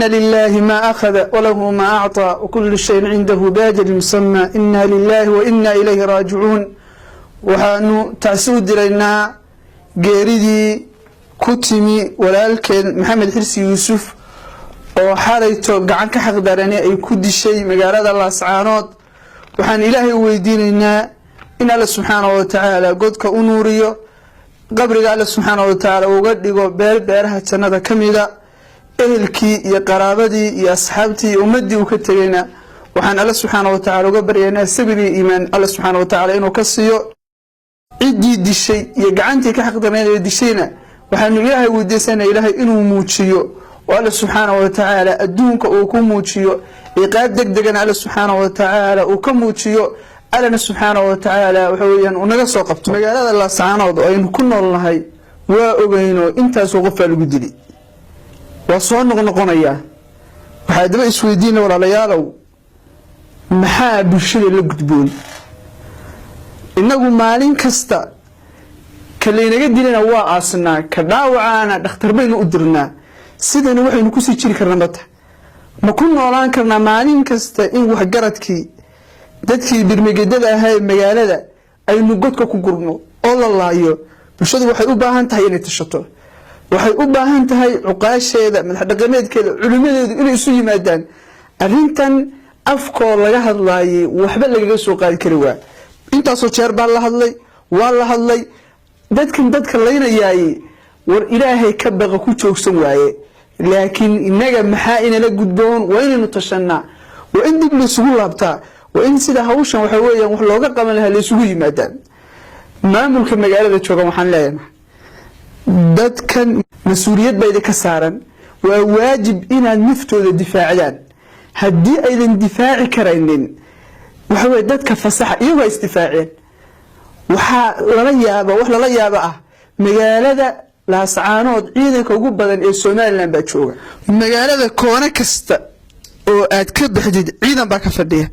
إن لله ما أخذ وله ما أعطى وكل شيء عنده بأجل مسمى إنا لله وإنا إليه راجعون. وحانو تعسود لنا جيريدي كتمي ولكن محمد حرسي يوسف وحاليتو قعان كحق داراني أي كل شيء مقارد الله سعانات. وحان إلهي ويديننا إن الله سبحانه وتعالى قد كأنوريو قبر الله سبحانه وتعالى وقد لقوا بيرها تنادى كميدا أهلكي يا قرابتي يا أصحابتي ومدي وكترينا. وحان الله سبحانه وتعالى قبر ينا سبري إيمان الله سبحانه وتعالى إنه كسيو عدي دي الشيء يقعنتي كحق داراني دي شينا. وحان إلهي ويديسنا إلهي إنه موتشيو والله سبحانه وتعالى أدونك وكم موتشيو يقاد دقدقنا على سبحانه وتعالى وكم موتشيو ألنا سبحانه وتعالى وحويا ونقص وقفت مقال هذا الله سبحانه وتعالى كنا الله وأبينه أنت سوقف الجدلي وصون نقنيا وحد ما يسويدين ولا ليالو محاب الشيء اللي قتبون إنه مالين كستا كلينا قدرنا واقعنا كداوعنا دختر بين قدرنا سيدنا وحي نكوسي تشيل كرنبته ما كنا ولا كرنا مالين كستا إن وحجرتكي dadkii birmigedada ahay magaalada aynu godka ku gurno oo la laayo bulshadu waxay u baahan tahay inay tashato waxay u baahan tahay cuqaasheeda madax dhaqameedkeeda culimadeedu inay isu yimaadaan arintan afkoo laga hadlaayay waxba laga soo qaadi kari waa intaas oo jeer baa la hadlay dadka leynayay war ilaahay ka baqa ku joogsan waaye laakiin inaga maxaa inala gudboon waa inaynu tashanaa waa in dib la isugu laabtaa وإن سيدا هوشا وحويا وحلوغا قبل لها ليسوي مادان مامولك مقالة جوغا وحان لاينا داد كان مسؤوليات بايدة كسارا وواجب إنا نفتو الدفاع دان هدي أيضا دفاعي كرينين وحويا داد كفصحة إيوها استفاعين وحا لليابا وحلا ليابا مقالة لا سعانود إيضا كوغوب بدن إيه سومالي لان باتشوغا مقالة كونا كستا وآد كب حديد عيدا باكا فرديها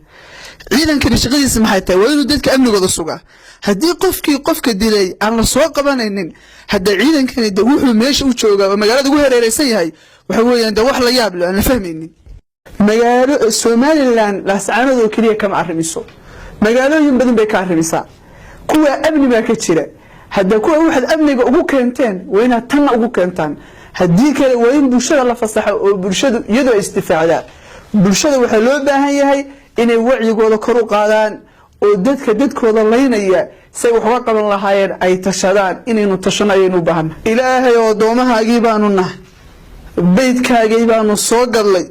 ciidan kani shaqadiisa maxay tahay waa inuu dadka amnigooda sugaa hadii qofka dilay aan la soo qabanaynin hadda ciidankani de wuxuu meesha u joogaa oo magaalada ugu hareeraysan yahay waxa weeyaan de wax la yaab leh aan la fahmaynin magaalo Somaliland la saanado kaliya kama arrimiso magaalooyin badan bay ka arrimisaa kuwa amni baa ka jira hadda kuwa waxad amniga ugu keenteen waa inaad tan ugu keentaan hadii kale waa in bulshada la fasaxo oo bulshadu iyadoo istifaacada bulshada waxa loo baahan yahay inay wacigooda kor u qaadaan oo dadkooda leynaya say wax uga qaban lahaayeen ay tashadaan inaynu tashanayno baahan ilaahay oo doomahaagii baanu nahay beedkaagii baanu soo galay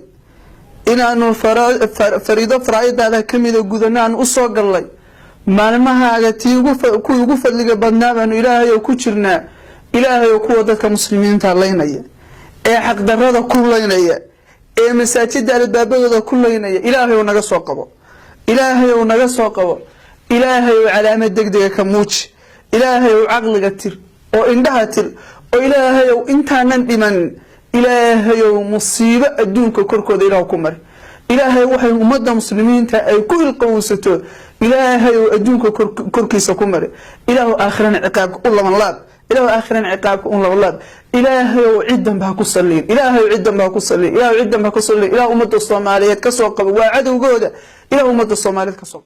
inaanu fariido faraa'idada kamida gudanaan u soo galay maalmahaaga ku ugu fadliga badnaa baanu ilaahay oo ku jirnaa ilaahay oo kuwa dadka muslimiinta leynaya ee xaq darrada ku leynaya ee masaajida albaabadooda ku leynaya ilaahay oo naga soo qabo ilaahay oo naga soo qabo ilaahay oo calaamad degdeg ka muuji ilaahay oo aqliga tir oo indhaha tir oo ilaahay oo intaanan dhiman ilaahay oo musiibo adduunka korkooda ilaahay ku mar ilaahay waxay ummadda muslimiinta ay ku ilqowsato ilaahay oo adduunka korkiisa ku mar ilaahay aakhirana ciqaabka u laban laab إلهي آخرين عقابك أن الله إلهي وعدا بها كسلين إلهي وعدا بها كسلين إلهي وعدا بها كسلين إلهي أمد الصوماليات كسوق وعدو جودة إلهي أمد الصوماليات كسوق